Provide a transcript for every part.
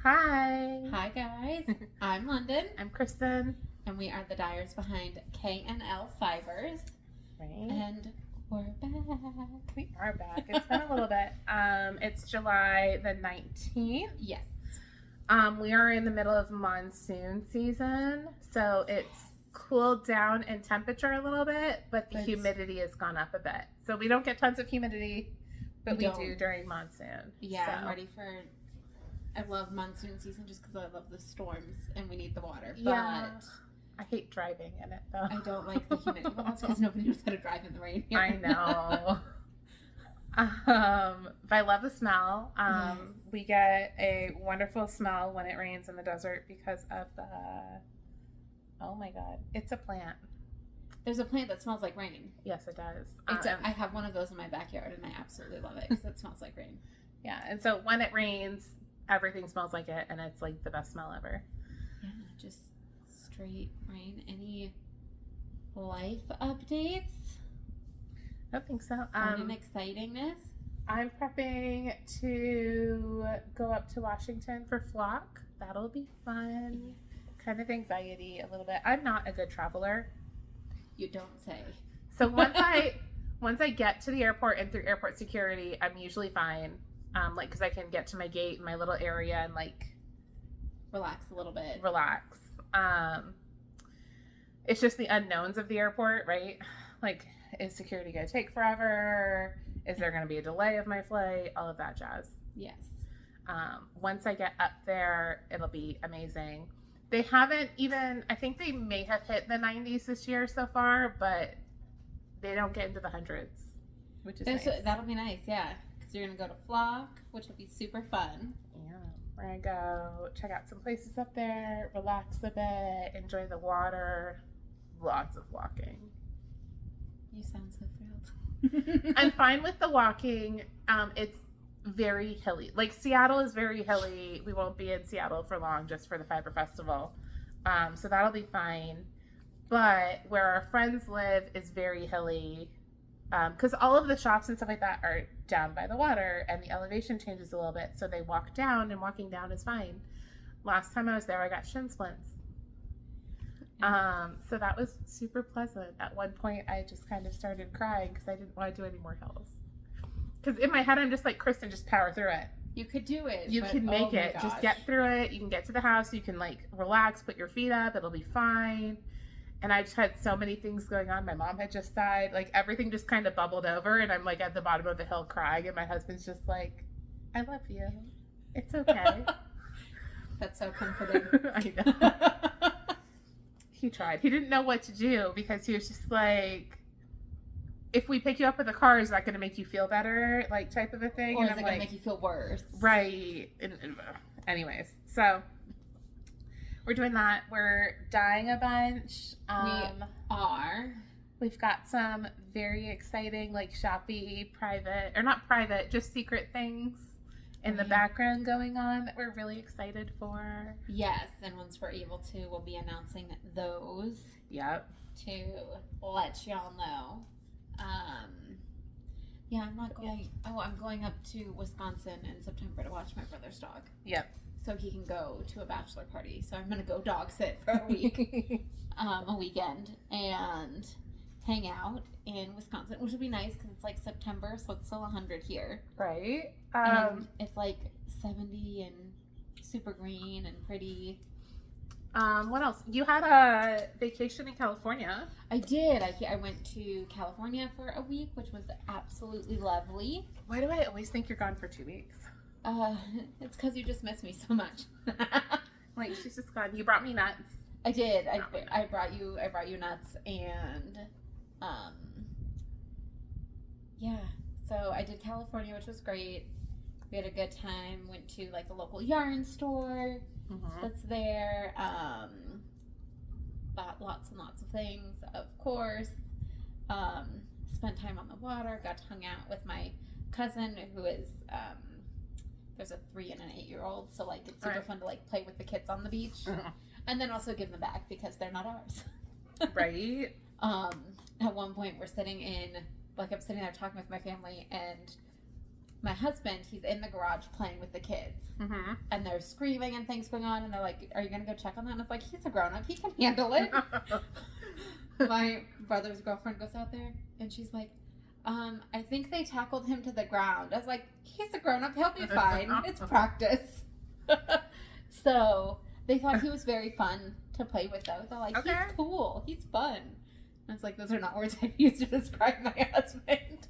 Hi. Hi guys, I'm London, I'm Kristen. and we are the dyers behind K&L Fibers, Right. and we're back. We are back. It's been a little bit. It's July the 19th. Yes. We are in the middle of monsoon season, so it's cooled down in temperature a little bit, but the humidity has gone up a bit. So we don't get tons of humidity, but we do during monsoon. Yeah, so. I'm ready for. I love monsoon season just because I love the storms and we need the water. Yeah. But I hate driving in it though. I don't like the humidity. Well, that's because nobody knows how to drive in the rain here. I know. But I love the smell. Yes. We get a wonderful smell when it rains in the desert because of the. Oh my God! It's a plant. There's a plant that smells like rain. Yes, it does. I have one of those in my backyard, and I absolutely love it because it smells like rain. Yeah, and so when it rains, everything smells like it, and it's like the best smell ever. Yeah, just straight rain. Any life updates? I don't think so. Fun and excitingness? I'm prepping to go up to Washington for Flock. That'll be fun. Kind of anxiety a little bit. I'm not a good traveler. You don't say. So once I get to the airport and through airport security, I'm usually fine. Because I can get to my gate in my little area and relax a little bit. Relax. It's just the unknowns of the airport, right? Like, is security going to take forever? Is there going to be a delay of my flight? All of that jazz. Yes. Once I get up there, it'll be amazing. They haven't even, I think they may have hit the 90s this year so far, but they don't get into the hundreds, which is nice. That'll be nice, yeah. Because you're going to go to Flock, which will be super fun. Yeah. We're going to go check out some places up there, relax a bit, enjoy the water. Lots of walking. You sound so thrilled. I'm fine with the walking. It's very hilly. Like, Seattle is very hilly. We won't be in Seattle for long just for the Fiber Festival. So that'll be fine. But where our friends live is very hilly. Because all of the shops and stuff like that are down by the water and the elevation changes a little bit. So they walk down, and walking down is fine. Last time I was there, I got shin splints. So that was super pleasant. At one point, I just kind of started crying because I didn't want to do any more hills. Because in my head, I'm just like, Kristen, just power through it. You could do it. You can make it. Just get through it. You can get to the house. You can relax, put your feet up. It'll be fine. And I just had so many things going on. My mom had just died. Everything just kind of bubbled over. And I'm at the bottom of the hill crying. And my husband's just like, I love you. It's okay. That's so comforting. I know. He tried. He didn't know what to do because he was just like, if we pick you up with a car, is that going to make you feel better? Type of a thing. Or is it going to make you feel worse? Right. Anyways, so we're doing that. We're dyeing a bunch. We are. We've got some very exciting, shoppy, private, or not private, just secret things in the background going on that we're really excited for. Yes, and once we're able to, we'll be announcing those. Yep. To let y'all know. Yeah, I'm not going. Oh, I'm going up to Wisconsin in September to watch my brother's dog. Yep. So he can go to a bachelor party. So I'm gonna go dog sit for a week, a weekend, and hang out in Wisconsin, which will be nice because it's September, so it's still 100 here. Right. And it's 70 and super green and pretty. What else? You had a vacation in California. I did. I went to California for a week, which was absolutely lovely. Why do I always think you're gone for 2 weeks? It's because you just miss me so much. She's just gone. You brought me nuts. I did. I brought you nuts, and yeah. So I did California, which was great. We had a good time. Went to the local yarn store. That's there. Bought lots and lots of things, of course. Spent time on the water. Got hung out with my cousin, who is there's a 3 and an 8-year-old, so it's super fun to play with the kids on the beach, and then also give them back because they're not ours. Right. At one point, we're sitting in I'm sitting there talking with my family, and my husband, he's in the garage playing with the kids. Mm-hmm. And they're screaming and things going on. And they're like, are you going to go check on that? And I was like, he's a grown-up. He can handle it. My brother's girlfriend goes out there and she's like, I think they tackled him to the ground. I was like, he's a grown-up. He'll be fine. It's practice. So they thought he was very fun to play with, though. They're like, Okay. he's cool. He's fun. I was like, those are not words I use to describe my husband.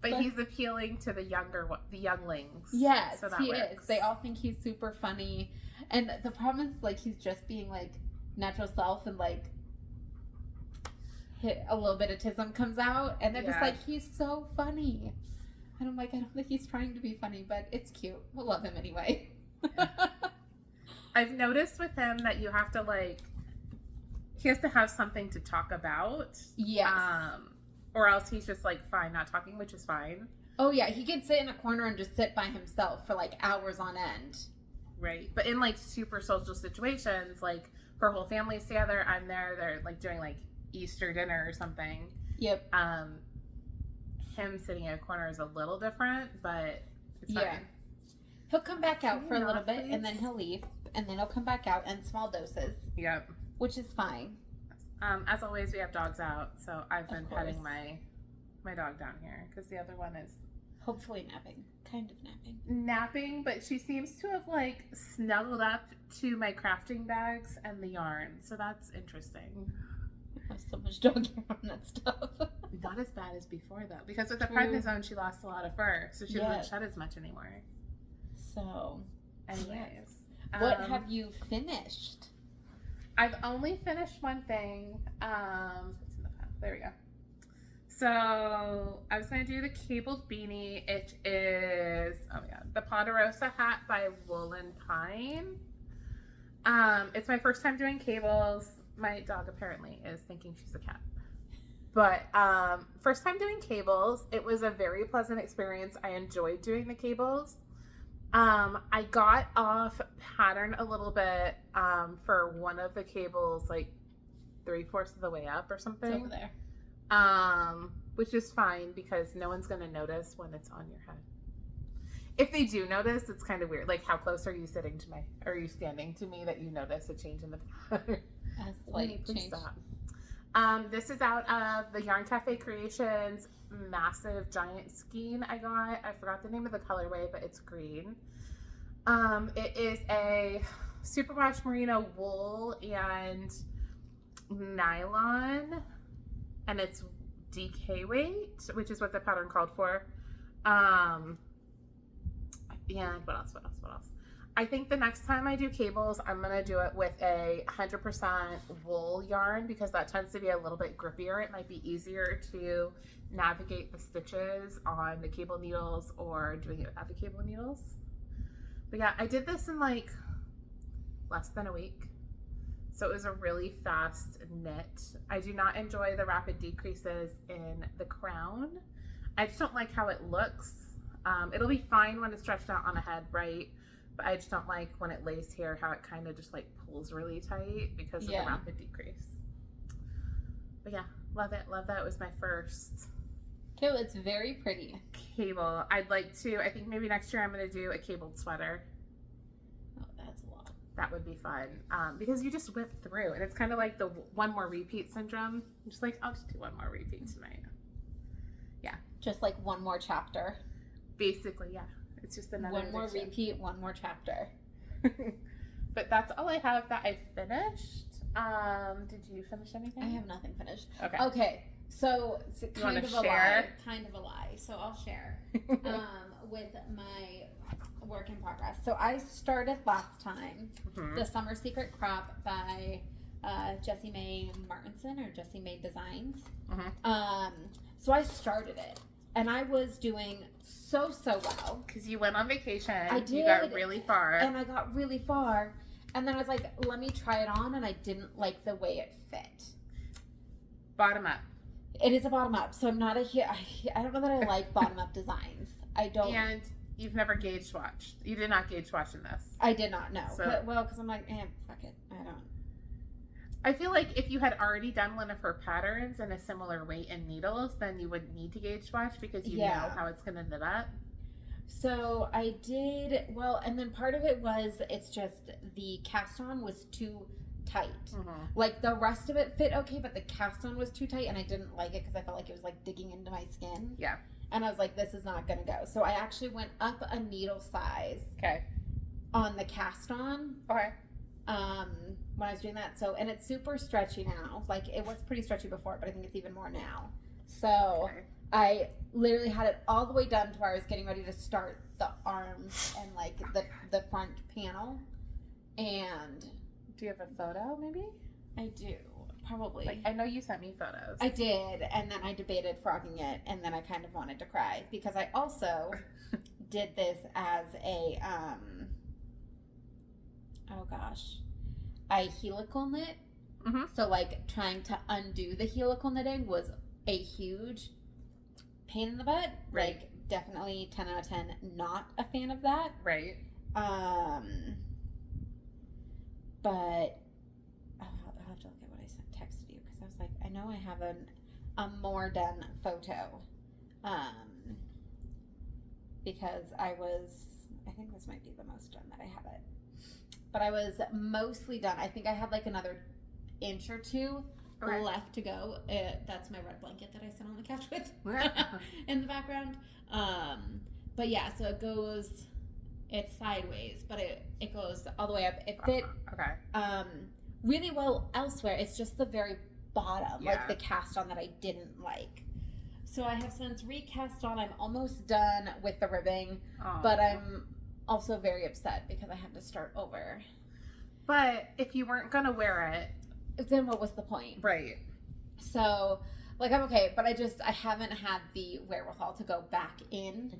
But he's appealing to the younglings. Yes, so that he works. is. They all think he's super funny. And the problem is, like, he's just being, like, natural self and, like, a little bit of tism comes out. And they're just Yeah. like, he's so funny. And I'm like, I don't think he's trying to be funny, but it's cute. We'll love him anyway. I've noticed with him that you have to, like, he has to have something to talk about. Yes. Or else he's just, like, fine not talking, which is fine. Oh, yeah. He can sit in a corner and just sit by himself for, like, hours on end. Right. But in, like, super social situations, like, her whole family's together, I'm there, they're, like, doing, like, Easter dinner or something. Yep. Him sitting in a corner is a little different, but it's fine. Yeah. He'll come back out Can for a you little not, bit, and then please? he'll leave, and then he'll come back out in small doses, Yep. which is fine. As always, we have dogs out, so I've been course. petting my dog down here because the other one is Hopefully napping. Kind of napping. napping, but she seems to have, like, snuggled up to my crafting bags and the yarn, so that's interesting. I have so much dog hair on that stuff. Not as bad as before, though, because with the True. prednisone, she lost a lot of fur, so she Yes. doesn't shed as much anymore. So, Anyways. what have you finished? I've only finished one thing. It's in the pile. There we go. So I was going to do the cabled beanie. It is, oh my god, the Ponderosa hat by Woolen Pine. It's my first time doing cables. My dog apparently is thinking she's a cat. But first time doing cables. It was a very pleasant experience. I enjoyed doing the cables. I got off pattern a little bit for one of the cables, like 3/4 of the way up or It's something. over there. Which is fine because no one's gonna notice when it's on your head. If they do notice, it's kind of weird. Like, how close are you sitting to are you standing to me that you notice a change in the pattern? A Winnie, slight please change. stop. This is out of the Yarn Cafe Creations massive giant skein I got. I forgot the name of the colorway, but it's green. It is a superwash merino wool and nylon, and it's DK weight, which is what the pattern called for. And what else? I think the next time I do cables, I'm going to do it with a 100% wool yarn because that tends to be a little bit grippier. It might be easier to navigate the stitches on the cable needles or doing it without the cable needles. But yeah, I did this in like less than a week. So it was a really fast knit. I do not enjoy the rapid decreases in the crown. I just don't like how it looks. It'll be fine when it's stretched out on a head, right? But I just don't like when it lays here how it kind of just like pulls really tight because of the rapid decrease. But yeah, love it. Love that it was my first Okay, well, it's very pretty. cable. I'd like to, I think maybe next year I'm going to do a cabled sweater. Oh, that's a lot. That would be fun because you just whip through. And it's kind of like the one more repeat syndrome. I'm just like, I'll just do one more repeat tonight. Just like one more chapter. Basically, yeah. It's just another One more addiction. repeat, one more chapter. But that's all I have that I finished. Did you finish anything? I have nothing finished. Okay. Okay, so it's kind wanna of a share? lie. Kind of a lie. So I'll share with my work in progress. So I started last time Mhm. the Summer Secret Crop by Jessie Mae Martinson or Jessie Mae Designs. Mhm. So I started it, and I was doing so well. Because you went on vacation. I You got did. really far. And I got really far, and then I was like, let me try it on, and I didn't like the way it fit. Bottom up. It is a bottom up, so I'm not I don't know that I like bottom up designs. I don't. And you've never gauge watched. You did not gauge watch in this. I did not know. So- Because I'm like, fuck it. I don't. I feel like if you had already done one of her patterns in a similar weight and needles, then you wouldn't need to gauge watch because you Yeah. know how it's going to knit up. So I did well, and then part of it was it's just the cast on was too tight. Like the rest of it fit okay, but the cast on was too tight, and I didn't like it because I felt like it was like digging into my skin. Yeah. And I was like, this is not gonna go. So I actually went up a needle size. Okay. On the cast on. Okay. When I was doing that, so and it's super stretchy now. Like it was pretty stretchy before, but I think it's even more now. So Okay. I literally had it all the way done to where I was getting ready to start the arms and like the front panel. And Do you have a photo, maybe? I do probably. Like, I know you sent me photos. I did, and then I debated frogging it, and then I kind of wanted to cry because I also did this as a oh gosh, a helical knit. Mhm. So like trying to undo the helical knitting was a huge pain in the butt. Right. Like definitely 10 out of 10. Not a fan of that. Right. But I'll have to look at what I texted you because I was like, I know I have a more done photo. Because I think this might be the most done that I have it. But I was mostly done. I think I had like another inch or two left to go. That's my red blanket that I sit on the couch with in the background. But yeah, so it's sideways, but it goes all the way up. It fit really well elsewhere. It's just the very bottom, like the cast on that I didn't like. So I have since recast on. I'm almost done with the ribbing, but I'm also very upset because I had to start over. But if you weren't gonna wear it, then what was the point? right? So, like, I'm okay, but I haven't had the wherewithal to go back in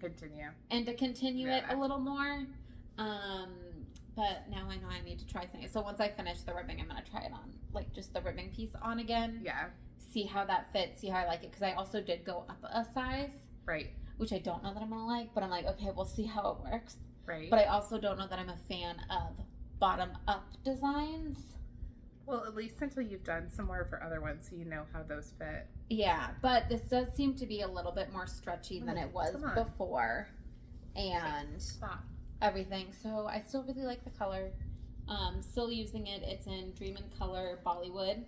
And to continue. it a little more. But now I know I need to try things. So once I finish the ribbing, I'm gonna try it on, like, just the ribbing piece on again. Yeah. See how that fits. See how I like it, because I also did go up a size. Right. Which I don't know that I'm gonna like, but I'm like, okay, we'll see how it works. Right. But I also don't know that I'm a fan of bottom up designs. Well, at least until you've done some more for other ones, so you know how those fit. Yeah, but this does seem to be a little bit more stretchy than it was before, and everything. So I still really like the color. Still using it. It's in Dream in Color Bollywood.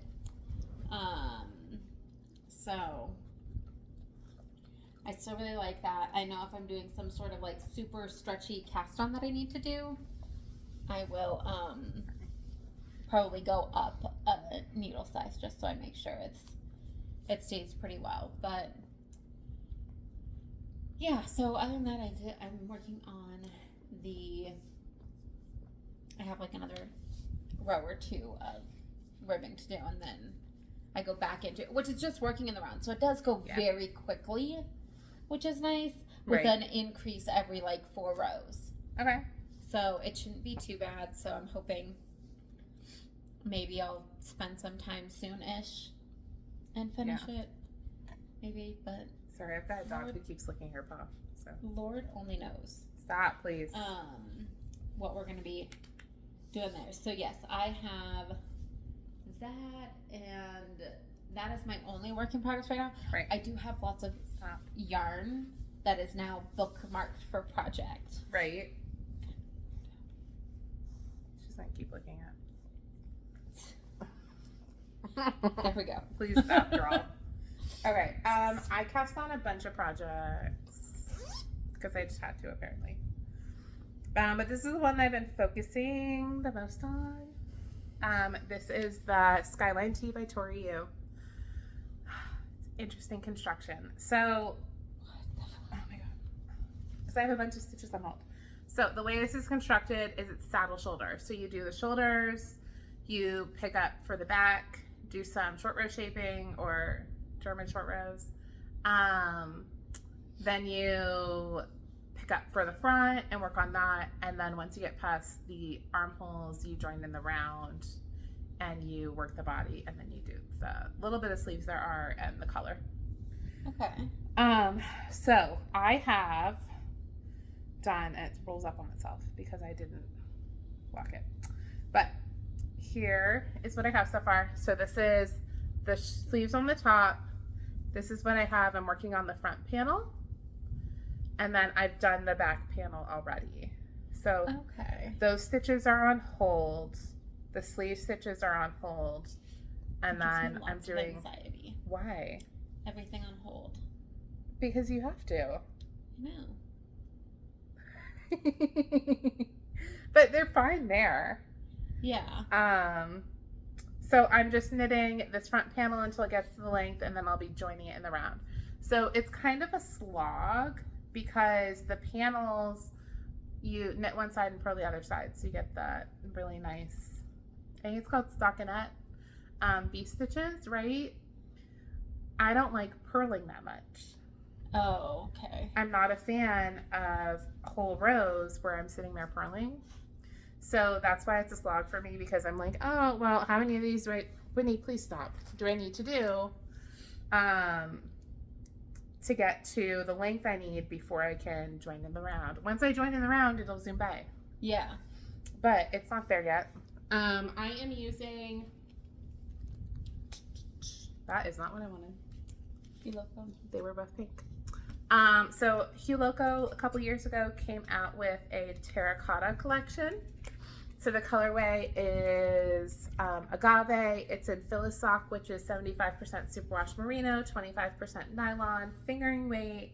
So I still really like that. I know if I'm doing some sort of like super stretchy cast on that I need to do, I will probably go up a needle size just so I make sure it stays pretty well. But yeah, so other than that, I'm working on I have like another row or two of ribbing to do, and then I go back into it, which is just working in the round. So it does go very quickly, which is nice, with an increase every like 4 rows. Okay. So it shouldn't be too bad. So I'm hoping maybe I'll spend some time soon-ish and finish it. Maybe, but sorry, I've got a dog who keeps licking her paw. So Lord only knows. Stop, please. What we're gonna be doing there. So yes, I have that, and that is my only work in progress right now. Right. I do have lots of yarn that is now bookmarked for project. Right. She's gonna keep looking at. There we go. Please stop, girl. Okay. I cast on a bunch of projects because I just had to, apparently. But this is the one I've been focusing the most on. This is the Skyline Tee by Tori Yu. It's interesting construction. So, oh my god, because I have a bunch of stitches on hold. So the way this is constructed is it's saddle shoulder. So you do the shoulders, you pick up for the back, do some short row shaping or German short rows. Then you pick up for the front and work on that, and then once you get past the armholes, you join in the round and you work the body, and then you do the little bit of sleeves there are and the color. Okay. So I have done, and it rolls up on itself because I didn't lock it, but here is what I have so far. So this is the sleeves on the top. This is what I have. I'm working on the front panel. And then I've done the back panel already. So Okay. those stitches are on hold. The sleeve stitches are on hold. And Gives me then I'm lots of doing... anxiety. Why? Everything on hold. Because you have to. I know. But they're fine there. Yeah. So I'm just knitting this front panel until it gets to the length, and then I'll be joining it in the round. So it's kind of a slog because the panels, you knit one side and purl the other side, so you get that really nice, I think it's called stockinette V stitches, right? I don't like purling that much. Oh, okay. I'm not a fan of whole rows where I'm sitting there purling. So that's why it's a slog for me, because I'm like, oh, well, how many of these, right, Whitney, please stop, do I need to do to get to the length I need before I can join in the round? Once I join in the round, it'll zoom by. Yeah. But it's not there yet. I am using, that is not what I wanted. You look them. They were both pink. So Hue Loco a couple years ago came out with a terracotta collection. So the colorway is agave. It's in Philisock, which is 75% superwash merino, 25% nylon, fingering weight,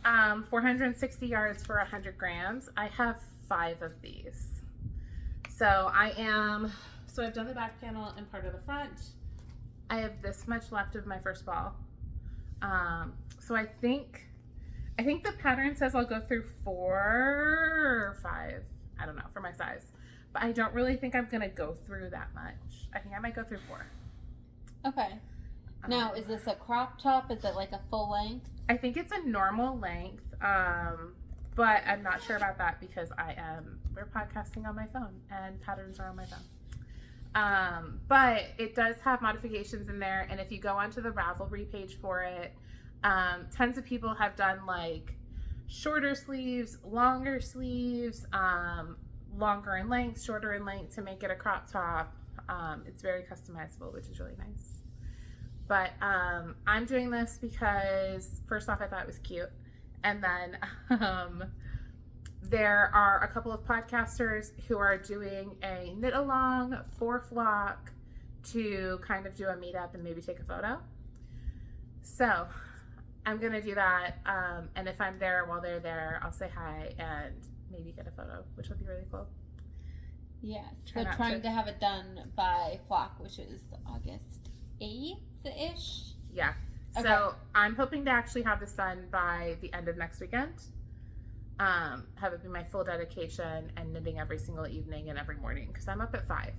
460 yards for 100 grams. I have 5 of these. So I've done the back panel and part of the front. I have this much left of my first ball. So I think the pattern says I'll go through 4 or 5. I don't know, for my size. But I don't really think I'm going to go through that much. I think I might go through 4. Okay. Now, is this a crop top? Is it like a full length? I think it's a normal length, but I'm not sure about that because we're podcasting on my phone and patterns are on my phone. But it does have modifications in there, and if you go onto the Ravelry page for it, tons of people have done like shorter sleeves, longer sleeves, longer in length, shorter in length to make it a crop top. It's very customizable, which is really nice. But I'm doing this because first off, I thought it was cute, and then there are a couple of podcasters who are doing a knit along for Flock to kind of do a meetup and maybe take a photo. So I'm gonna do that, and if I'm there while they're there, I'll say hi and maybe get a photo, which would be really cool. Yes. So trying to have it done by Flock, which is August 8th-ish. Yeah. Okay. So I'm hoping to actually have this done by the end of next weekend. Have it be my full dedication and knitting every single evening and every morning because I'm up at 5.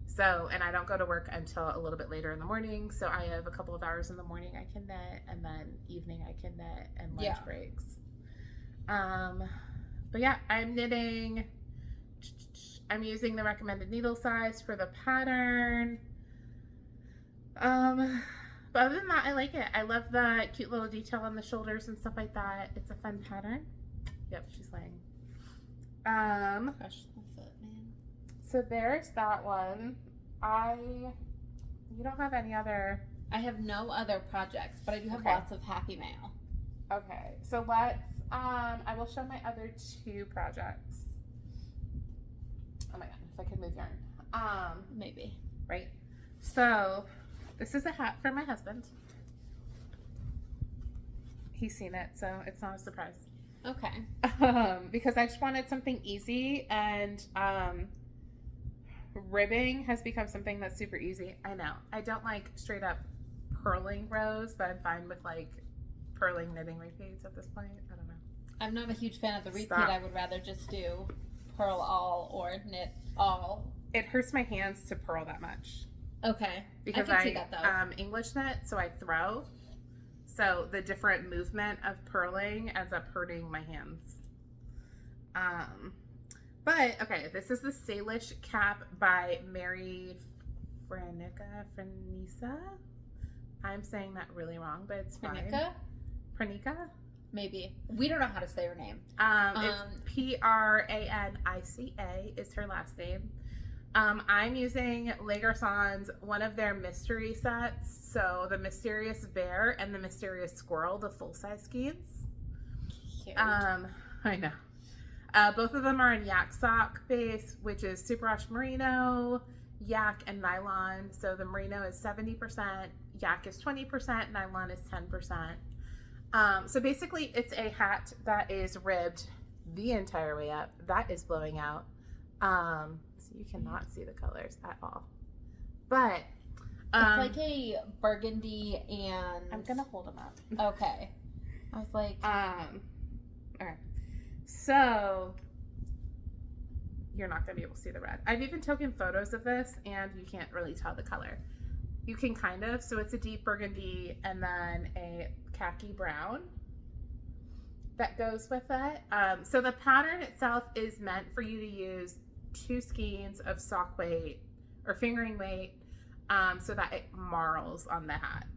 So, and I don't go to work until a little bit later in the morning. So I have a couple of hours in the morning I can knit, and then evening I can knit and lunch breaks. But yeah, I'm knitting. I'm using the recommended needle size for the pattern. But other than that, I like it. I love the cute little detail on the shoulders and stuff like that. It's a fun pattern. Yep, she's laying. Crush the foot, man. So there's that one. You don't have any other. I have no other projects, but I do have Okay. lots of happy mail. Okay, so let's, I will show my other 2 projects. Oh my god, if I could move yarn. Maybe. Right. So this is a hat for my husband. He's seen it, so it's not a surprise. Okay. Because I just wanted something easy, and ribbing has become something that's super easy. I know. I don't like straight up purling rows, but I'm fine with like purling knitting repeats at this point. I don't know. I'm not a huge fan of the repeat. Stop. I would rather just do purl all or knit all. It hurts my hands to purl that much. Okay. Because I can see that though. English knit, so I throw. So the different movement of purling ends up hurting my hands. But okay, this is the Salish cap by Mary Franisa. I'm saying that really wrong, but it's fine. Pranica? Maybe. We don't know how to say her name. It's Pranica is her last name. I'm using Les Garçons, one of their mystery sets. So the Mysterious Bear and the Mysterious Squirrel, the full-size skeins. cute. I know. Both of them are in yak sock base, which is superwash merino, yak, and nylon. So the merino is 70%, yak is 20%, nylon is 10%. So basically, it's a hat that is ribbed the entire way up. That is blowing out. So you cannot see the colors at all. But it's like a burgundy and I'm gonna hold them up. Okay. I was like, all right. So you're not gonna be able to see the red. I've even taken photos of this, and you can't really tell the color. You can kind of. So it's a deep burgundy and then a khaki brown that goes with it. So the pattern itself is meant for you to use 2 skeins of sock weight or fingering weight, so that it marls on the hat.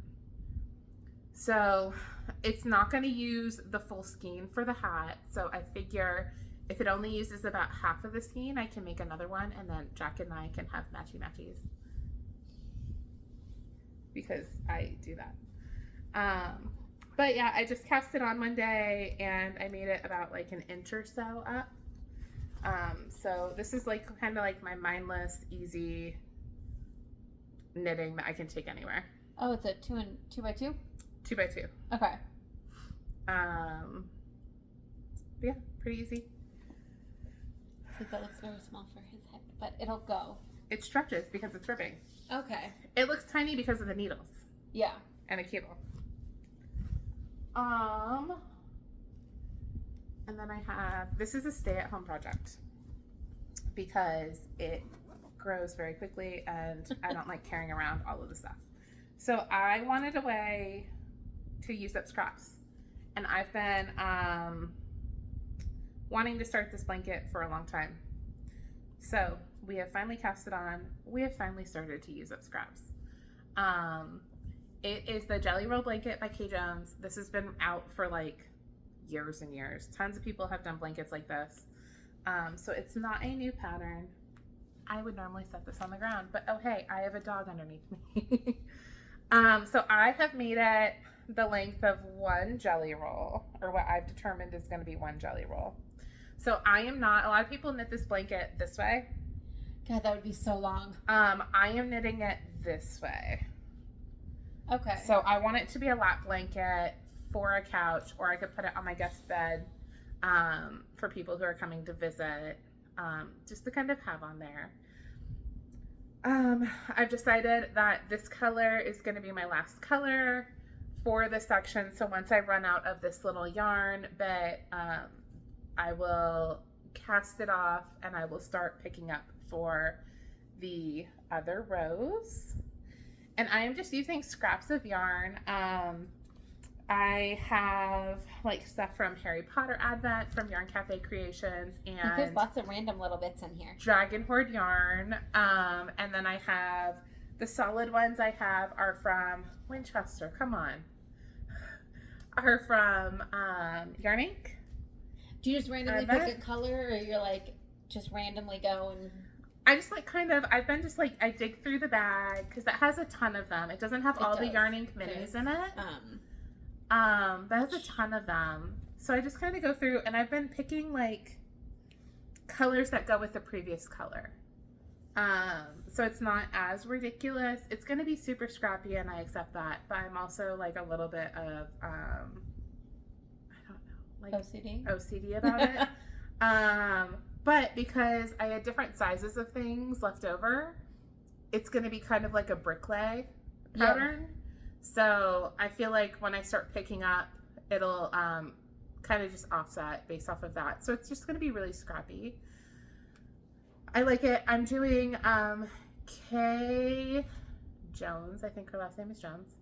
So it's not going to use the full skein for the hat. So I figure if it only uses about half of the skein, I can make another one, and then Jack and I can have matchy-matchies. Because I do that. But yeah, I just cast it on one day, and I made it about like an inch or so up. So this is like kind of like my mindless, easy knitting that I can take anywhere. oh, it's a 2 by 2? 2 by 2. Okay. Yeah, pretty easy. So that looks very small for his head, but it'll go. It stretches because it's ribbing. Okay. It looks tiny because of the needles Yeah. and a cable. And then I have, this is a stay-at-home project because it grows very quickly and I don't like carrying around all of the stuff. So I wanted a way to use up scraps, and I've been wanting to start this blanket for a long time. So we have finally cast it on. We have finally started to use up scraps. It is the Jelly Roll blanket by Kay Jones. This has been out for like years and years. Tons of people have done blankets like this. So it's not a new pattern. I would normally set this on the ground, but oh hey, I have a dog underneath me. So I have made it the length of 1 jelly roll, or what I've determined is going to be 1 jelly roll. So I am not, a lot of people knit this blanket this way. God, that would be so long. I am knitting it this way. Okay. So I want it to be a lap blanket for a couch, or I could put it on my guest bed for people who are coming to visit, just to kind of have on there. I've decided that this color is going to be my last color for this section. So once I run out of this little yarn bit, I will cast it off and I will start picking up for the other rows. And I am just using scraps of yarn. I have like stuff from Harry Potter Advent, from Yarn Cafe Creations, and there's lots of random little bits in here. Dragon Horde yarn. And then I have the solid ones I have are from Winchester. Come on. Are from Yarn Inc. Do you just randomly pick a color, or you're like just randomly go and? I just like kind of, I've been just like, I dig through the bag because that has a ton of them. It doesn't have all the Yarn Inc. minis in it. That has a ton of them. So I just kind of go through, and I've been picking like colors that go with the previous color. So it's not as ridiculous. It's going to be super scrappy, and I accept that. But I'm also like a little bit of, I don't know, like OCD about it. But because I had different sizes of things left over, it's going to be kind of like a bricklay pattern. Yeah. So I feel like when I start picking up, it'll kind of just offset based off of that. So it's just going to be really scrappy. I like it. I'm doing Kay Jones. I think her last name is Jones.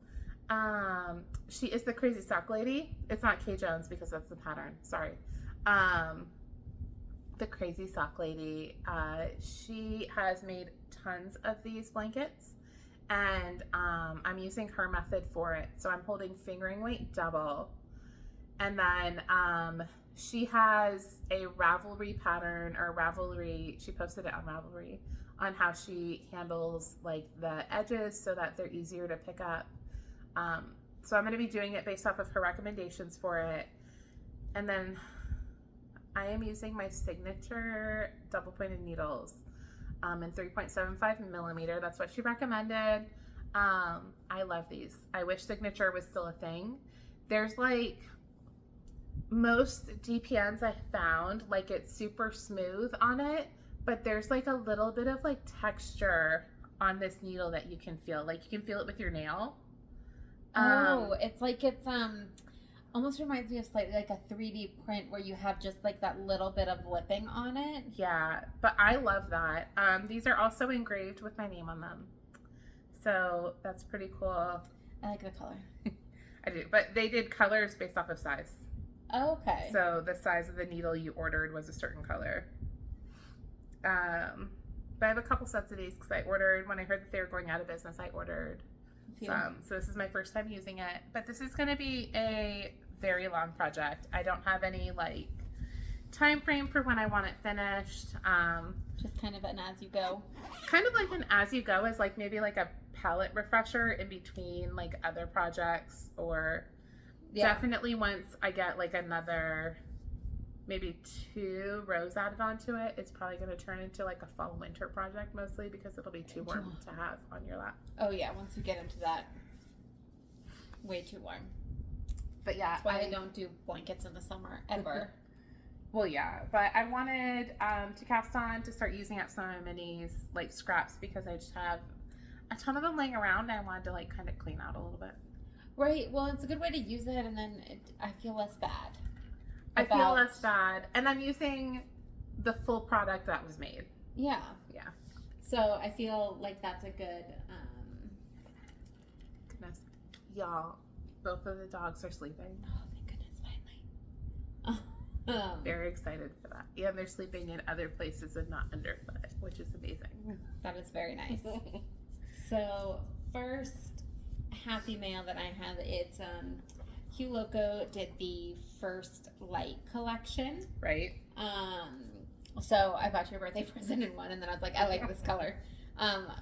She is the Crazy Sock Lady. It's not Kay Jones because that's the pattern. Sorry. The Crazy Sock Lady. She has made tons of these blankets, and I'm using her method for it. So I'm holding fingering weight double, and then she has a Ravelry pattern, or Ravelry, she posted it on Ravelry, on how she handles like the edges so that they're easier to pick up. So I'm going to be doing it based off of her recommendations for it. And then I am using my signature double pointed needles in 3.75 millimeter. That's what she recommended. I love these. I wish signature was still a thing. There's like most DPNs I found, like it's super smooth on it, but there's like a little bit of like texture on this needle that you can feel. Like you can feel it with your nail. It's like it's almost reminds me of slightly like a 3D print where you have just like that little bit of lipping on it. Yeah, but I love that. These are also engraved with my name on them. So that's pretty cool. I like the color. I do, but they did colors based off of size. Okay. So the size of the needle you ordered was a certain color. But I have a couple sets of these because I ordered, when I heard that they were going out of business, I ordered some. So this is my first time using it. But this is going to be a very long project. I don't have any like time frame for when I want it finished. Just kind of an as you go. Kind of like an as you go is like maybe like a palette refresher in between like other projects, or definitely once I get like another maybe 2 rows added onto it, it's probably going to turn into like a fall winter project mostly because it'll be too warm to have on your lap. Oh yeah, once you get into that, way too warm. But yeah, that's why I don't do blankets in the summer ever. Well, yeah, but I wanted to cast on to start using up some of my minis like scraps because I just have a ton of them laying around and I wanted to like kind of clean out a little bit. Right. Well, it's a good way to use it, and then I feel less bad. I feel less bad, and I'm using the full product that was made. Yeah. Yeah. So I feel like that's a good. Goodness, y'all, both of the dogs are sleeping. Oh, thank goodness! Finally. Very excited for that. Yeah, they're sleeping in other places and not underfoot, which is amazing. That is very nice. So first happy mail that I have, it's Hugh Loco did the First Light collection. Right. So I bought you a birthday present in one, and then I was like, I like this color.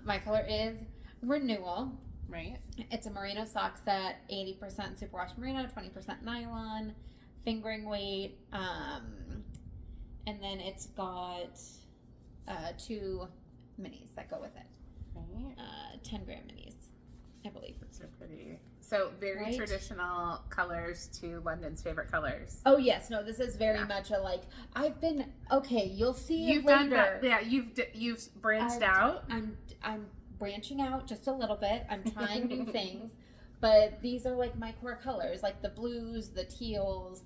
My color is Renewal. Right. It's a merino sock set, 80% superwash merino, 20% nylon, fingering weight, and then it's got 2 minis that go with it. Right. 10-gram minis, I believe. Those are pretty. So very traditional colors to London's favorite colors. Oh yes, no, this is very much a like. I've been you'll see. You've done that. Yeah, you've branched out. I'm branching out just a little bit. I'm trying new things, but these are like my core colors, like the blues, the teals,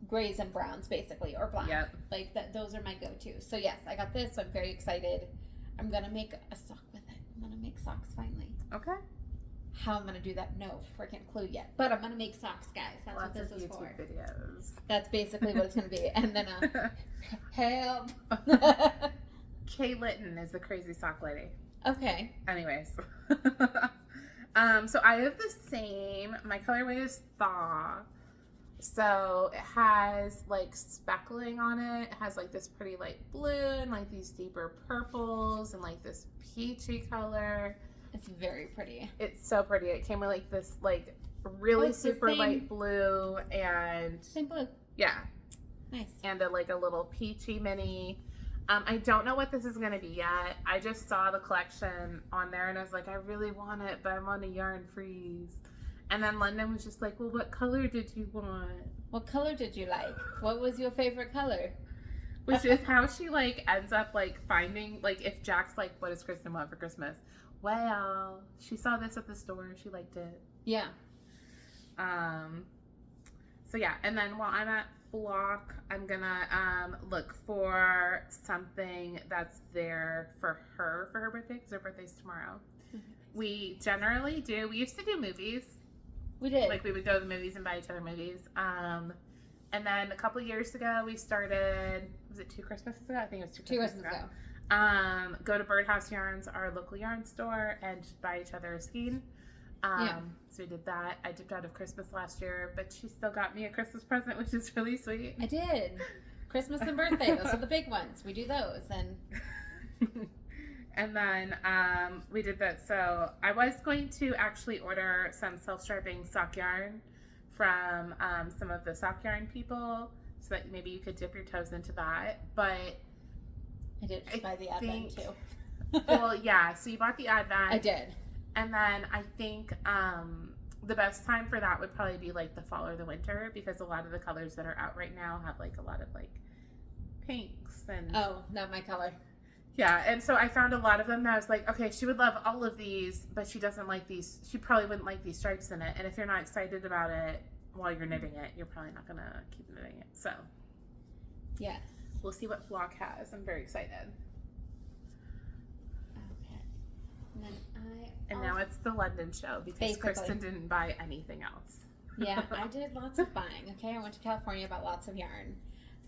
grays, and browns, basically, or black. Yep. Like that. Those are my go-to. So yes, I got this. So I'm very excited. I'm gonna make a sock with it. I'm gonna make socks finally. Okay. How I'm gonna do that? No freaking clue yet. But I'm gonna make socks, guys. That's Lots what this is YouTube for. videos. That's basically what it's gonna be. And then help. Kay Litton is the crazy sock lady. Okay. Anyways. So I have the same. My colorway is Thaw. So it has like speckling on it. It has like this pretty light blue and like these deeper purples and like this peachy color. It's very pretty. It's so pretty. It came with like this like really super light blue and same blue. Yeah. Nice. And a little peachy mini. I don't know what this is going to be yet. I just saw the collection on there and I was like, I really want it, but I'm on a yarn freeze. And then London was just like, well, what color did you want? What color did you like? What was your favorite color? Which is how she like ends up like finding, like if Jack's like, what does Kristen want for Christmas? Well, she saw this at the store. She liked it. Yeah. So yeah, and then while I'm at Flock, I'm gonna look for something that's there for her birthday, because her birthday's tomorrow. We generally do. We used to do movies. We did. Like we would go to the movies and buy each other movies. And then a couple years ago, we started. Was it 2 Christmases ago? I think it was 2 Christmases ago. Go to Birdhouse Yarns, our local yarn store, and just buy each other a skein. So we did that. I dipped out of Christmas last year, but she still got me a Christmas present, which is really sweet. I did. Christmas and birthday, those are the big ones. We do those. And and then we did that. So I was going to actually order some self-striping sock yarn from some of the sock yarn people, so that maybe you could dip your toes into that. But I did just I buy the Advent think- too. well, yeah. So you bought the Advent. I did. And then I think the best time for that would probably be like the fall or the winter, because a lot of the colors that are out right now have like a lot of like pinks and Oh, not my color. yeah. And so I found a lot of them that I was like, okay, she would love all of these, but she doesn't like these. She probably wouldn't like these stripes in it. And if you're not excited about it while you're knitting it, you're probably not gonna keep knitting it. So Yes. we'll see what Flock has. I'm very excited. Okay. And then And now it's the London show because Basically. Kristen didn't buy anything else. Yeah, I did lots of buying. Okay, I went to California, bought lots of yarn.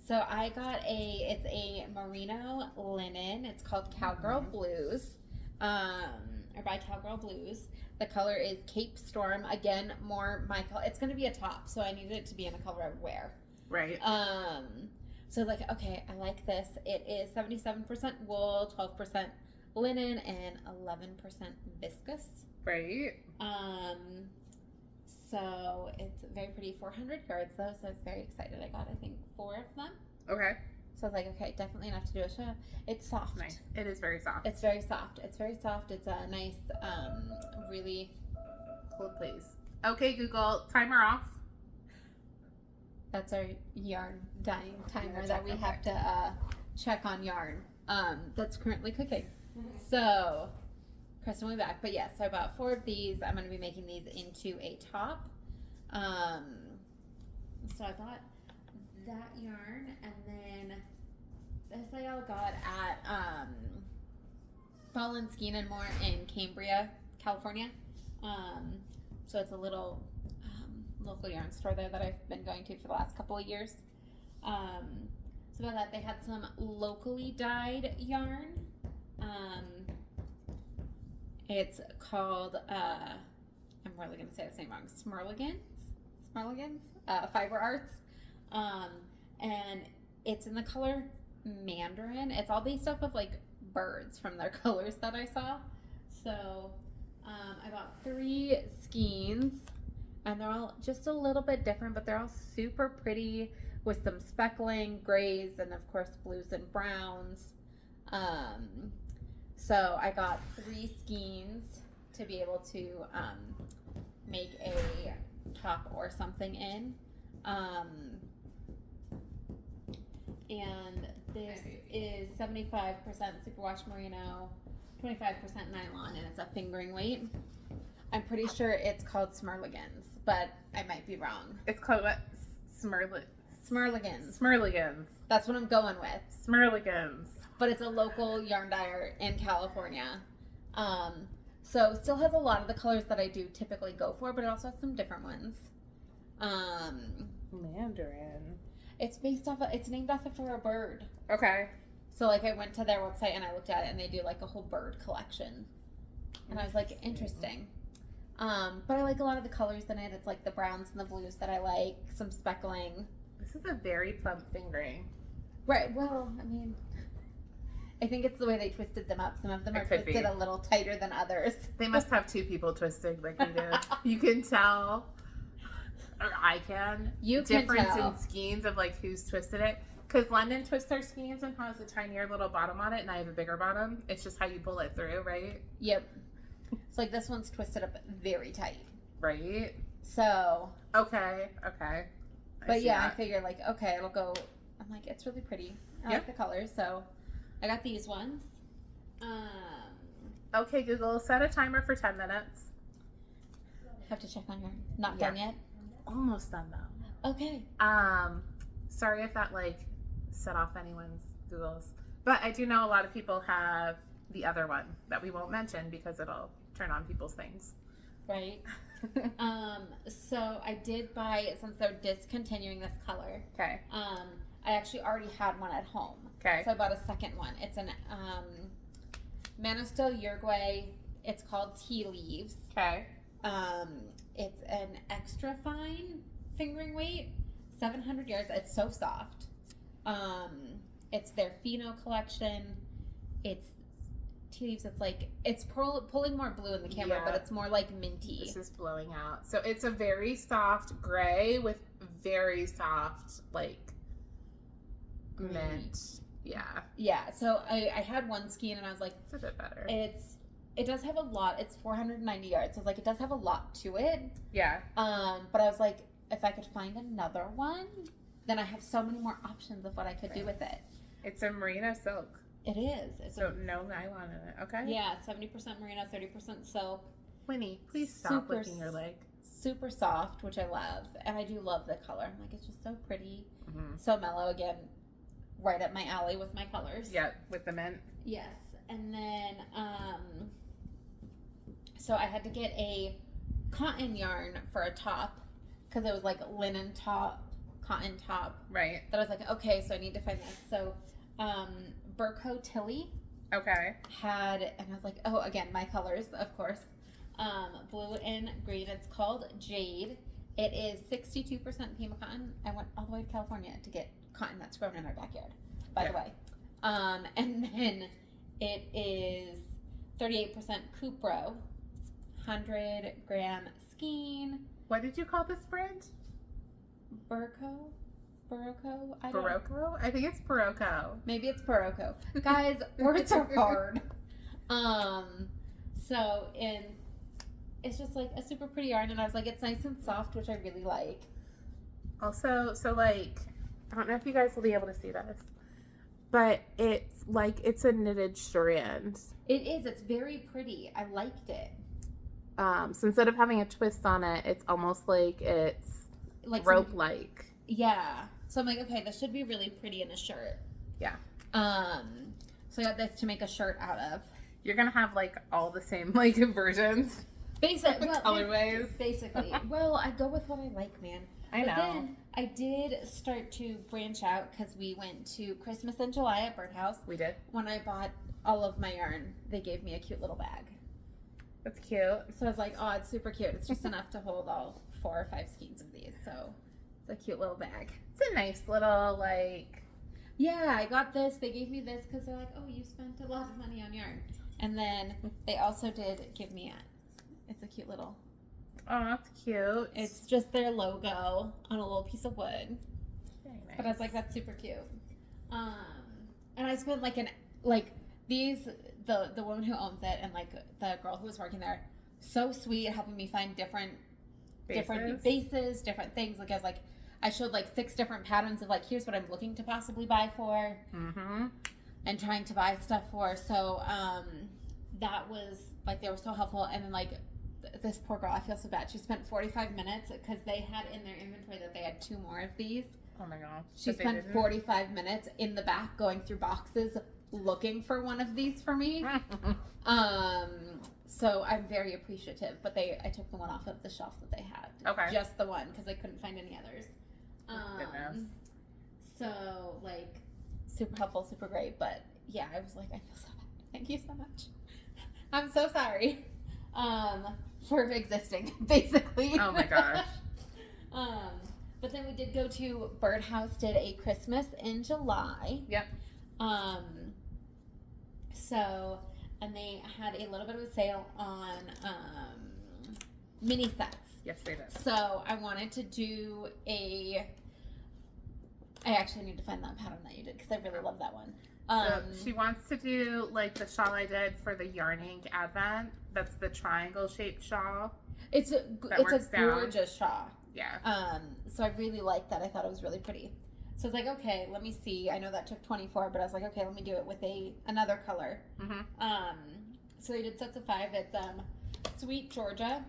So I got it's a merino linen. It's called Cowgirl Blues, or by Cowgirl Blues. The color is Cape Storm. Again, more my color. It's going to be a top, so I needed it to be in a color I would wear. Right. So like, okay, I like this. It is 77% wool, 12% linen, and 11% viscose. Right. So it's very pretty. 400 yards though, so I was very excited. I got, I think, 4 of them. Okay. So I was like, okay, definitely enough to do a show. It's soft. Nice. It is very soft. It's very soft. It's very soft. It's a nice, really. Hold please. Okay, Google, timer off. That's our yarn dyeing timer Yeah, that we okay. have to check on yarn. That's currently cooking. So, Kristen will be back. But yes, so I bought 4 of these. I'm going to be making these into a top. So I bought that yarn, and then this I all got at Ball and Skein and More in Cambria, California. So it's a little local yarn store there that I've been going to for the last couple of years. So about that, they had some locally dyed yarn. It's called I'm really gonna say this name wrong. Smerligans, Fiber Arts, and it's in the color Mandarin. It's all based off of like birds from their colors that I saw. So I bought 3 skeins, and they're all just a little bit different, but they're all super pretty with some speckling, grays, and of course blues and browns. So I got 3 skeins to be able to make a top or something in. And this is 75% superwash merino, 25% nylon, and it's a fingering weight. I'm pretty sure it's called Smerligans, but I might be wrong. It's called what? Smerligans. Smerligans. That's what I'm going with. Smerligans. But it's a local yarn dyer in California. So still has a lot of the colors that I do typically go for, but it also has some different ones. Mandarin. It's named after a bird. Okay. So like I went to their website and I looked at it, and they do like a whole bird collection. And I was like, interesting. But I like a lot of the colors in it. It's like the browns and the blues that I like, some speckling. This is a very plump fingering. Right, well, I mean, I think it's the way they twisted them up. Some of them It are could twisted be. a little tighter than others. They must have 2 people twisted like we do. You can tell, or I can, You can difference tell. in skeins of like who's twisted it. Because London twists their skeins and has a tinier little bottom on it, and I have a bigger bottom. It's just how you pull it through, right? Yep. It's like this one's twisted up very tight. Right. So, Okay. Okay. but see yeah, I that. figure like, okay, it'll go. I'm like, it's really pretty. I like the colors. So I got these ones. Okay, Google, set a timer for 10 minutes. Have to check on your. Not Yeah. done yet. Almost done though. Okay. Sorry if that like set off anyone's Googles, but I do know a lot of people have the other one that we won't mention because it'll turn on people's things. Right. So I did buy, since they're discontinuing this color. Okay. I actually already had one at home. Okay. So I bought a second one. It's an Manistel Uruguay. It's called Tea Leaves. Okay. It's an extra fine fingering weight, 700 yards. It's so soft. It's their Fino collection. It's tea leaves. It's like it's pulling more blue in the camera, Yeah. but it's more like minty. This is blowing out. So it's a very soft gray with very soft like Green. mint. Yeah, Yeah. So I had one skein and I was like, it's a bit better. it does have a lot. It's 490 yards. So I was like, it does have a lot to it. Yeah, But I was like, if I could find another one, then I have so many more options of what I could do with it. it's a merino silk. It is. It's So no nylon in it. Okay. yeah, 70% merino, 30% silk. Winnie, please stop Super licking your leg. Super soft, which I love, and I do love the color. I'm like, it's just so pretty, Mm-hmm. so mellow. Again, right up my alley with my colors. Yeah, with the mint. Yes, and then so I had to get a cotton yarn for a top because it was like linen top, cotton top. Right. That I was like, okay, so I need to find this. So, Burko Tilly Okay. had, and I was like, oh, again, my colors, of course. Blue and green. It's called Jade. It is 62% Pima cotton. I went all the way to California to get cotton that's grown in our backyard, by the way. And then it is 38% Cupro, 100-gram skein. What did you call this brand? Barocco? I don't know. Barocco? I think it's Barocco. Maybe it's Barocco. Guys, words are hard. So it's just like a super pretty yarn, and I was like, it's nice and soft, which I really like. Also, so like, I don't know if you guys will be able to see this, but it's like it's a knitted strand. It is. It's very pretty. I liked it. So instead of having a twist on it, it's almost like it's Like rope-like. Yeah. So I'm like, okay, this should be really pretty in a shirt. Yeah. So I got this to make a shirt out of. You're gonna have like all the same like versions, colorways. Basically. Well, I go with what I like, man. I know. But then I did start to branch out because we went to Christmas in July at Birdhouse. We did. When I bought all of my yarn, they gave me a cute little bag. That's cute. So I was like, oh, it's super cute. It's just enough to hold all 4 or 5 skeins of these. So it's a cute little bag. It's a nice little like. Yeah, I got this. They gave me this because they're like, oh, you spent a lot of money on yarn. And then they also did give me it's a cute little. Oh, that's cute. It's just their logo on a little piece of wood. very nice. But I was like, that's super cute. And I spent the woman who owns it and like the girl who was working there, so sweet, helping me find different bases, different things. Like I was like, I showed like 6 different patterns of like, here's what I'm looking to possibly buy for, and trying to buy stuff for. So that was like, they were so helpful. And then like this poor girl, I feel so bad. She spent 45 minutes because they had in their inventory that they had 2 more of these. Oh my gosh. She spent 45 minutes in the back going through boxes looking for one of these for me. So I'm very appreciative, but I took the one off of the shelf that they had. Okay. Just the one because I couldn't find any others. Goodness. So like super helpful, super great, but yeah, I was like, I feel so bad. Thank you so much. I'm so sorry. For existing, basically. Oh my gosh. But then we did go to Birdhouse, did a Christmas in July. Yep. So, and they had a little bit of a sale on mini sets. Yes, they did. So I wanted to do I actually need to find that pattern that you did because I really love that one. So she wants to do like the shawl I did for the Yarning Advent. That's the triangle shaped shawl. It's a works down. gorgeous shawl. Yeah. So I really liked that. I thought it was really pretty. So I was like, okay, let me see. I know that took 24, but I was like, okay, let me do it with another color. So they did sets of 5. It's Sweet Georgia.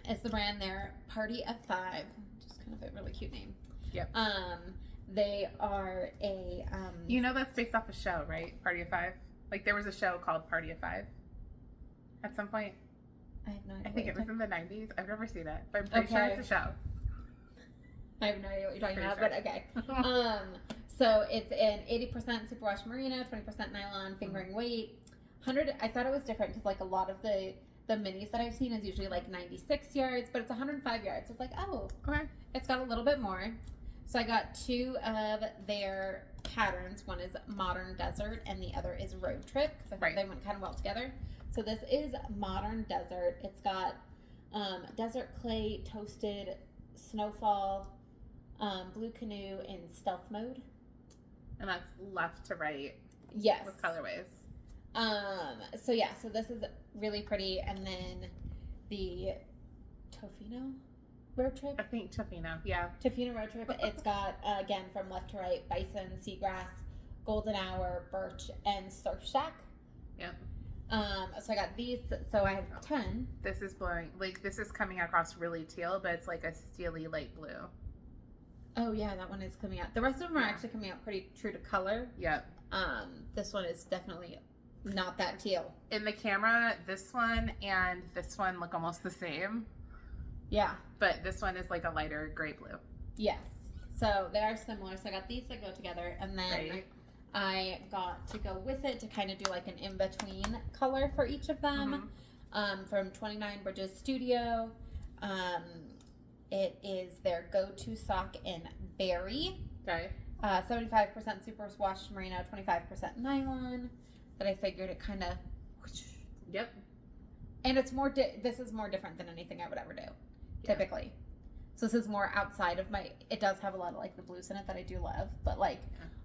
It's the brand there. Party of 5. Just kind of a really cute name. Yep. They are a You know that's based off a show, right? Party of 5. Like there was a show called Party of 5. At some point. I have no idea. I think it was in the 90s. I've never seen it, but I'm pretty sure it's a show. I have no idea what you're talking about, Sure. but okay. So it's an 80% superwash merino, 20% nylon, fingering weight. 100. I thought it was different because like a lot of the minis that I've seen is usually like 96 yards, but it's 105 yards. So it's like, oh, Okay. it's got a little bit more. So I got two of their patterns. One is Modern Desert and the other is Road Trip because I think Right. they went kind of well together. So this is Modern Desert. It's got desert clay, toasted, snowfall, blue canoe, in stealth mode. And that's left to right Yes. with colorways. So yeah, so this is really pretty, and then the Tofino Road Trip. I think Tofino, yeah. Tofino Road Trip. It's got again from left to right: bison, seagrass, golden hour, birch, and surf shack. Yep. So I got these. So I have 10. This is blowing, like, this is coming across really teal, but it's like a steely light blue. Oh yeah, that one is coming out. The rest of them are Yeah. actually coming out pretty true to color. Yep. This one is definitely not that teal. In the camera, this one and this one look almost the same, Yeah. but this one is like a lighter gray blue. Yes. So they are similar. So I got these that go together, and then Right. I got to go with it to kind of do like an in-between color for each of them. From 29 Bridges Studio. It is their go-to sock in berry. Okay. 75% superwash merino, 25% nylon. That I figured it kind of, Yep. and it's more. This is more different than anything I would ever do, typically. So this is more outside of my. It does have a lot of like the blues in it that I do love, but like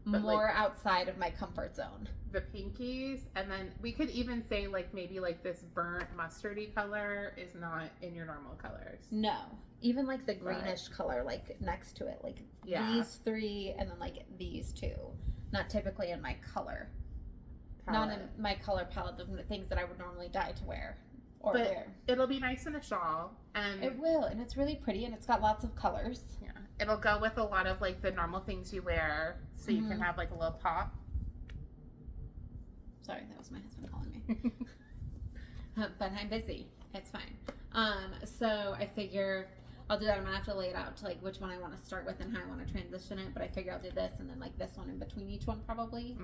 But, more outside of my comfort zone. The pinkies, and then we could even say like maybe like this burnt mustardy color is not in your normal colors. No, even like the greenish color, like next to it, like Yeah. these three, and then like these two. Not typically in my color. Not in my color palette of the things that I would normally dye to wear or But wear. it'll be nice in a shawl, and It will, and it's really pretty, and it's got lots of colors. yeah, it'll go with a lot of like the normal things you wear, so you can have like a little pop. Sorry, that was my husband calling me. But I'm busy. It's fine. So I figure I'll do that. I'm gonna have to lay it out to like which one I want to start with and how I want to transition it. But I figure I'll do this and then like this one in between each one probably,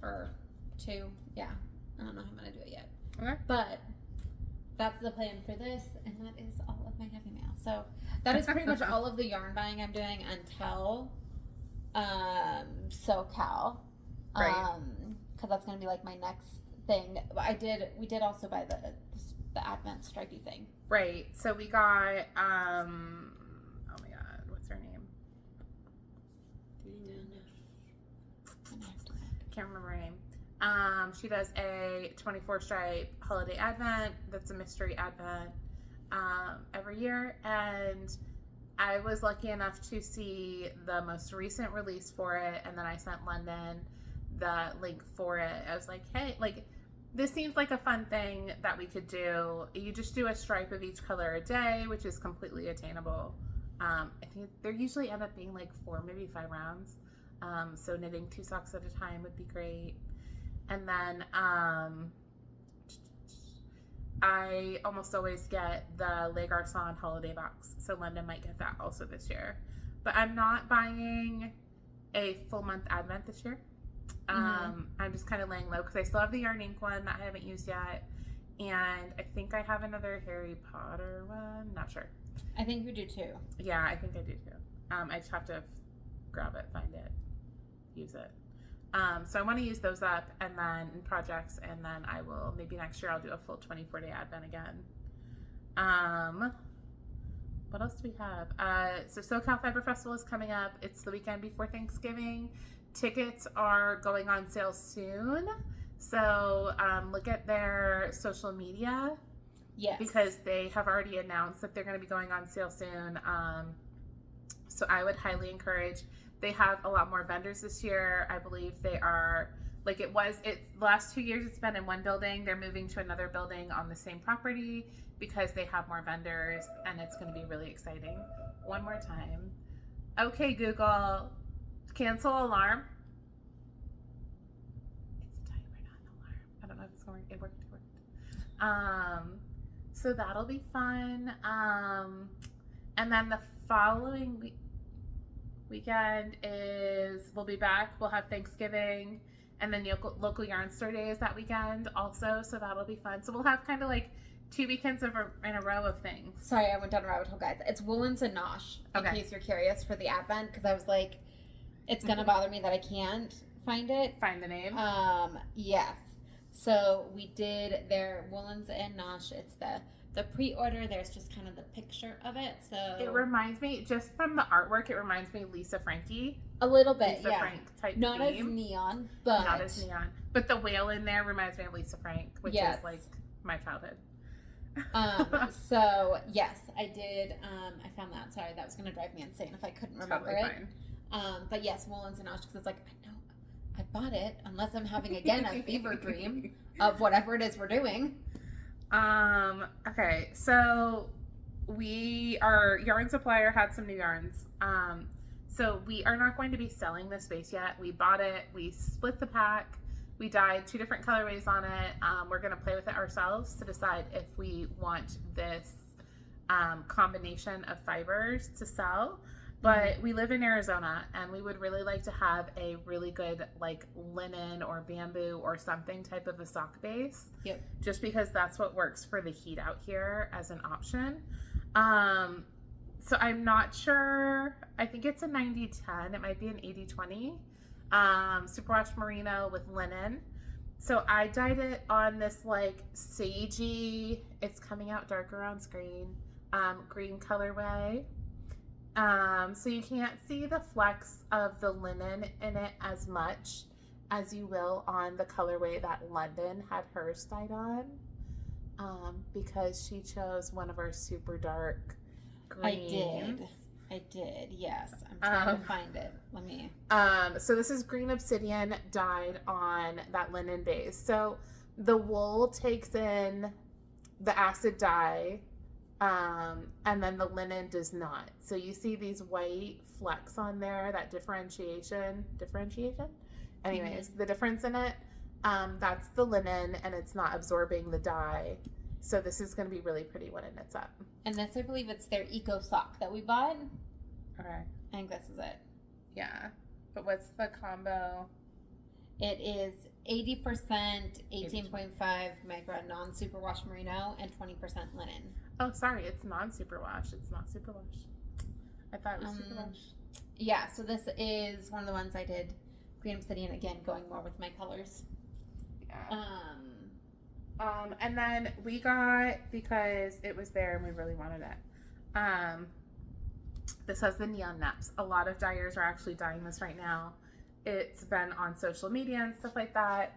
or two. Yeah, I don't know how I'm gonna do it yet. Okay. But that's the plan for this, and that is all of my heavy mail. So that is pretty much all of the yarn buying I'm doing until SoCal. Right. Because that's gonna be like my next thing. We did also buy the Advent stripey thing. Right. So we got oh my god, what's her name? Can't remember her name. She does a 24 stripe holiday advent. That's a mystery advent every year, and I was lucky enough to see the most recent release for it, and then I sent London the link for it. I was like, hey, like, this seems like a fun thing that we could do. You just do a stripe of each color a day, which is completely attainable. I think they usually end up being like 4, maybe 5 rounds. So knitting 2 socks at a time would be great. And then I almost always get the Le Garçon holiday box. So London might get that also this year. But I'm not buying a full month advent this year. I'm just kind of laying low because I still have the Yarn Ink one that I haven't used yet. And I think I have another Harry Potter one. Not sure. I think you do too. Yeah, I think I do too. I just have to grab it, find it, use it. So I want to use those up and then in projects, and then I will, maybe next year I'll do a full 24-day advent again. What else do we have? So SoCal Fiber Festival is coming up. It's the weekend before Thanksgiving. Tickets are going on sale soon. So look at their social media. Yes. Because they have already announced that they're going to be going on sale soon. So I would highly encourage. They have a lot more vendors this year. I believe they are, like it's the last 2 years it's been in one building. They're moving to another building on the same property because they have more vendors, and it's going to be really exciting. One more time. Okay, Google, cancel alarm. It's a timer, not an alarm. I don't know if it's going to work. It worked. So that'll be fun. And then the following weekend we'll be back. We'll have Thanksgiving, and then local yarn store day is that weekend also. So that'll be fun. So we'll have kind of like 2 weekends in a row of things. Sorry, I went down a rabbit hole, guys. It's Woolens and Nosh, in Okay. case you're curious for the Advent, because I was like, it's gonna bother me that I can't find it. Find the name. Yes. So we did their Woolens and Nosh. It's the pre-order. There's just kind of the picture of it. So It reminds me, just from the artwork, it reminds me of Lisa Frankie. a little bit, Lisa yeah. Frank type Not as theme. neon, but Not as neon. But the whale in there reminds me of Lisa Frank, which Yes. is like my childhood. So yes, I did. I found that. Sorry, that was gonna drive me insane if I couldn't remember Totally it. fine. But yes, Woolens and Nosh, because it's like I know I bought it unless I'm having again a fever dream of whatever it is we're doing. Okay, so our yarn supplier had some new yarns. So we are not going to be selling this space yet. We bought it, we split the pack, we dyed 2 different colorways on it. We're gonna play with it ourselves to decide if we want this combination of fibers to sell. But we live in Arizona and we would really like to have a really good like linen or bamboo or something type of a sock base. Yep. Just because that's what works for the heat out here as an option. So I'm not sure. I think it's a 90-10. It might be an 80-20. Superwash merino with linen. So I dyed it on this like sagey, it's coming out darker on screen, green colorway. So you can't see the flecks of the linen in it as much as you will on the colorway that London had hers dyed on, because she chose one of our super dark greens. I did, yes. I'm trying to find it. Let me. So this is green obsidian dyed on that linen base. So the wool takes in the acid dye, and then the linen does not. So you see these white flecks on there, that differentiation? Anyways, the difference in it, that's the linen and it's not absorbing the dye. So this is going to be really pretty when it knits up. And this, I believe it's their Eco Sock that we bought. Okay. I think this is it. Yeah. But what's the combo? It is 80%, 18.5 micron non-superwash merino, and 20% linen. Oh, sorry. It's non-superwash. It's not superwash. I thought it was superwash. Yeah, so this is one of the ones I did. Green obsidian, again, going more with my colors. Yeah. And then we got, because it was there and we really wanted it, this has the neon naps. A lot of dyers are actually dyeing this right now. It's been on social media and stuff like that,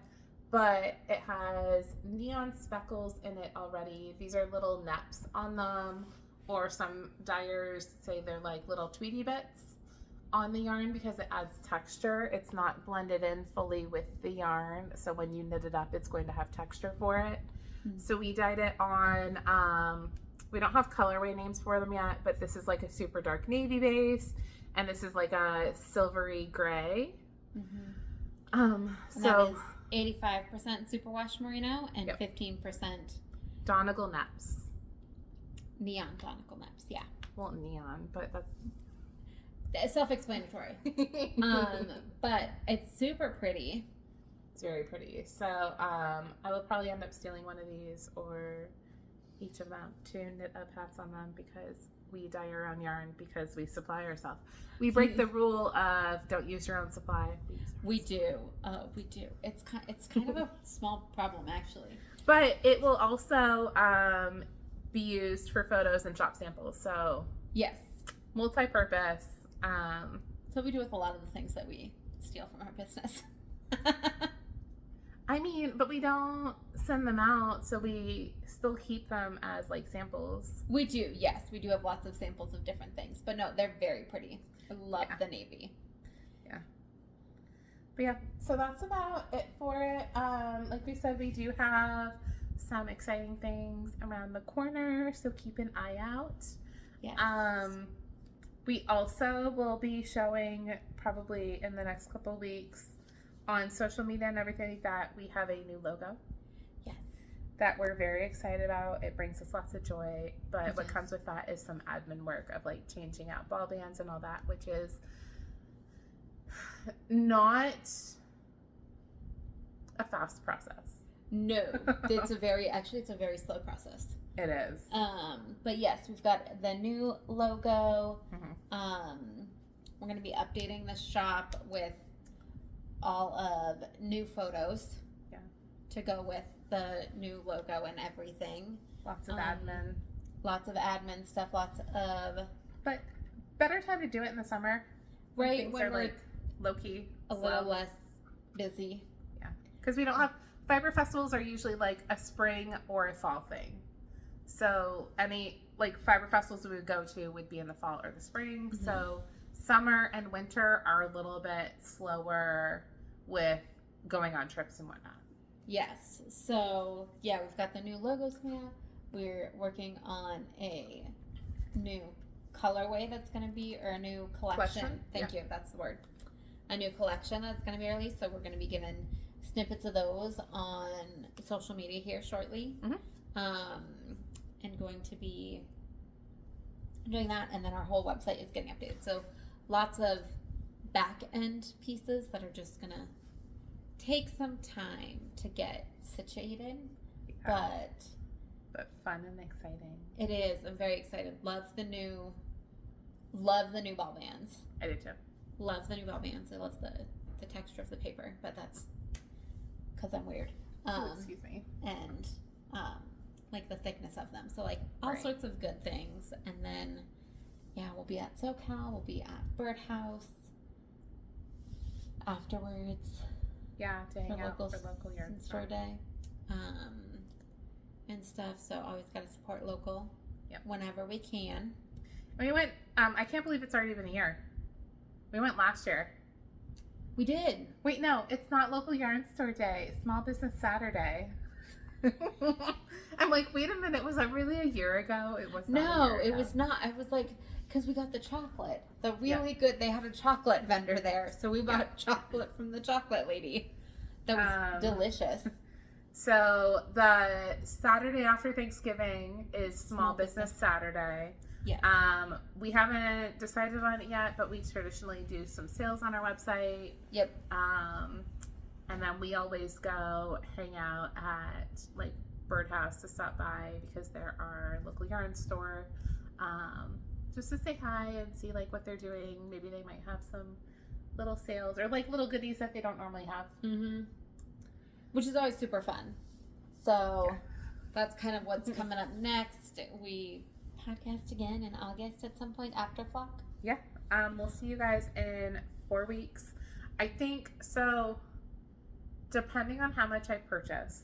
but it has neon speckles in it already. These are little naps on them, or some dyers say they're like little Tweety bits on the yarn because it adds texture. It's not blended in fully with the yarn, so when you knit it up, it's going to have texture for it. So we dyed it on, we don't have colorway names for them yet, but this is like a super dark navy base, and this is like a silvery gray. And So that is 85% superwash merino and 15% Donegal naps. neon Donegal naps. Yeah, Well, neon, but that's it's self-explanatory. But it's super pretty. it's very pretty. So I will probably end up stealing one of these or each of them to knit up hats on them, because we dye our own yarn because we supply ourselves. We break the rule of don't use your own supply. We do. It's kind of a small problem, actually. But it will also be used for photos and shop samples. So Yes. multi-purpose. So we do with a lot of the things that we steal from our business. I mean, but we don't send them out, so we still keep them as like samples. We do, yes. We do have lots of samples of different things. But no, they're very pretty. I love the navy. But yeah, so that's about it for it. Like we said, we do have some exciting things around the corner, so keep an eye out. Yes. We also will be showing probably in the next couple of weeks on social media and everything like that. We have a new logo. Yes. That we're very excited about. It brings us lots of joy, but what Yes. comes with that is some admin work of like changing out ball bands and all that, which is not a fast process. No, it's a very slow process. It is. But yes, we've got the new logo. Mhm. We're going to be updating the shop with all of new photos. Yeah. To go with the new logo and everything. Lots of admin. Lots of admin stuff. Lots of. But better time to do it in the summer. Right Things when are we're like low key, a little less busy. Yeah, because we don't have fiber festivals are usually like a spring or a fall thing. So any like fiber festivals we would go to would be in the fall or the spring. Mhm. So summer and winter are a little bit slower with going on trips and whatnot. Yes. So yeah, we've got the new logos coming out. We're working on a new colorway that's going to be, or a new collection. Thank you. That's the word. A new collection that's going to be released. So we're going to be giving snippets of those on social media here shortly. Mhm. And going to be doing that, and then our whole website is getting updated. So lots of back end pieces that are just gonna take some time to get situated, Yeah, but but fun and exciting. it is. I'm very excited. Love the new ball bands. I do too. Love the new ball bands. I love the texture of the paper, but that's because I'm weird. Excuse me. And like the thickness of them. So like all Right. sorts of good things. And then yeah, we'll be at SoCal, we'll be at Birdhouse afterwards Yeah, to hang out local for local yard and store day. And stuff. So always gotta support local. Yep. Whenever we can. We went. I can't believe it's already been a year. We went last year. We did. Wait, no, it's not local yarn store day. It's Small Business Saturday. I'm like, wait a minute. Was that really a year ago? It was. Not a No, year it ago. was not. I was like, because we got the chocolate. The really good, they had a chocolate vendor there. So we bought chocolate from the chocolate lady. That was delicious. So the Saturday after Thanksgiving is Small Small Business Saturday. Yes. We haven't decided on it yet, but we traditionally do some sales on our website. Yep. And then we always go hang out at like Birdhouse to stop by because they're our local yarn store. Just to say hi and see like what they're doing. Maybe they might have some little sales or like little goodies that they don't normally have. Mm-hmm. Which is always super fun. So that's kind of what's coming up next. We podcast again in August at some point after Flock. Yeah. We'll see you guys in 4 weeks. I think so. Depending on how much I purchase,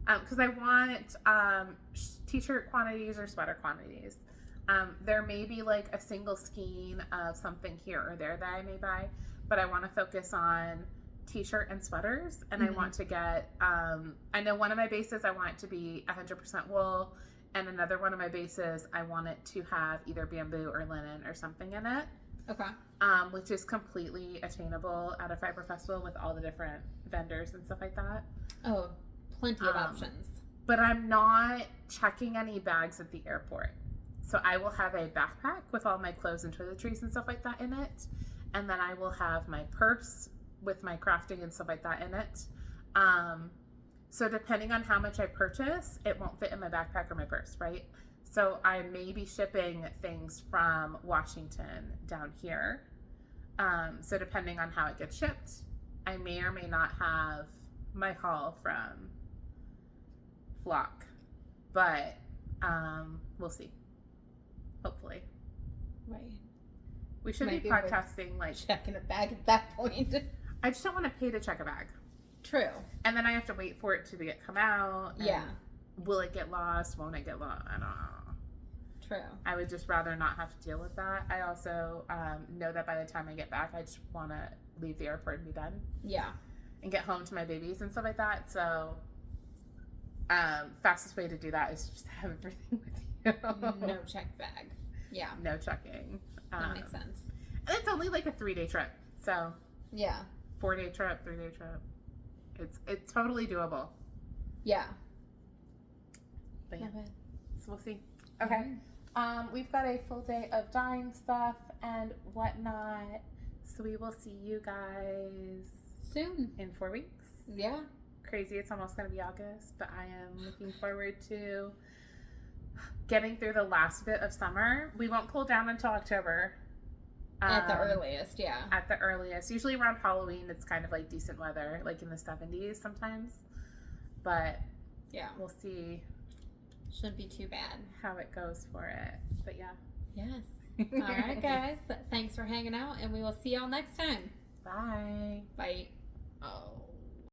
because I want t-shirt quantities or sweater quantities. There may be like a single skein of something here or there that I may buy, but I want to focus on t-shirt and sweaters, and I want to get. I know one of my bases I want it to be 100% wool, and another one of my bases I want it to have either bamboo or linen or something in it. Okay. Which is completely attainable at a fiber festival with all the different vendors and stuff like that. Oh, plenty of options. But I'm not checking any bags at the airport. So I will have a backpack with all my clothes and toiletries and stuff like that in it. And then I will have my purse with my crafting and stuff like that in it. So depending on how much I purchase, it won't fit in my backpack or my purse, right? So I may be shipping things from Washington down here. So depending on how it gets shipped, I may or may not have my haul from Flock. But we'll see. Hopefully. Right. We should Maybe be podcasting like checking a bag at that point. I just don't want to pay to check a bag. True. And then I have to wait for it to come out. And Yeah. Will it get lost? Won't it get lost? I don't know. True. I would just rather not have to deal with that. I also know that by the time I get back, I just want to leave the airport and be done. Yeah. And get home to my babies and stuff like that. So, fastest way to do that is just have everything with you. No check bag. Yeah. No checking. That makes sense. And it's only like a 3-day trip. So, Yeah. 4-day trip, 3-day trip. It's totally doable. Yeah. But yeah. Love it. So we'll see. Okay. We've got a full day of dyeing stuff and whatnot. So we will see you guys Soon. in 4 weeks. Yeah. crazy. It's almost going to be August, but I am looking forward to getting through the last bit of summer. We won't cool down until October. At the earliest, yeah. At the earliest. Usually around Halloween, it's kind of like decent weather, like in the 70s sometimes. But Yeah. we'll see Shouldn't be too bad. how it goes for it. But yeah. Yes. All right, guys. Thanks for hanging out, and we will see y'all next time. Bye. Bye. Oh.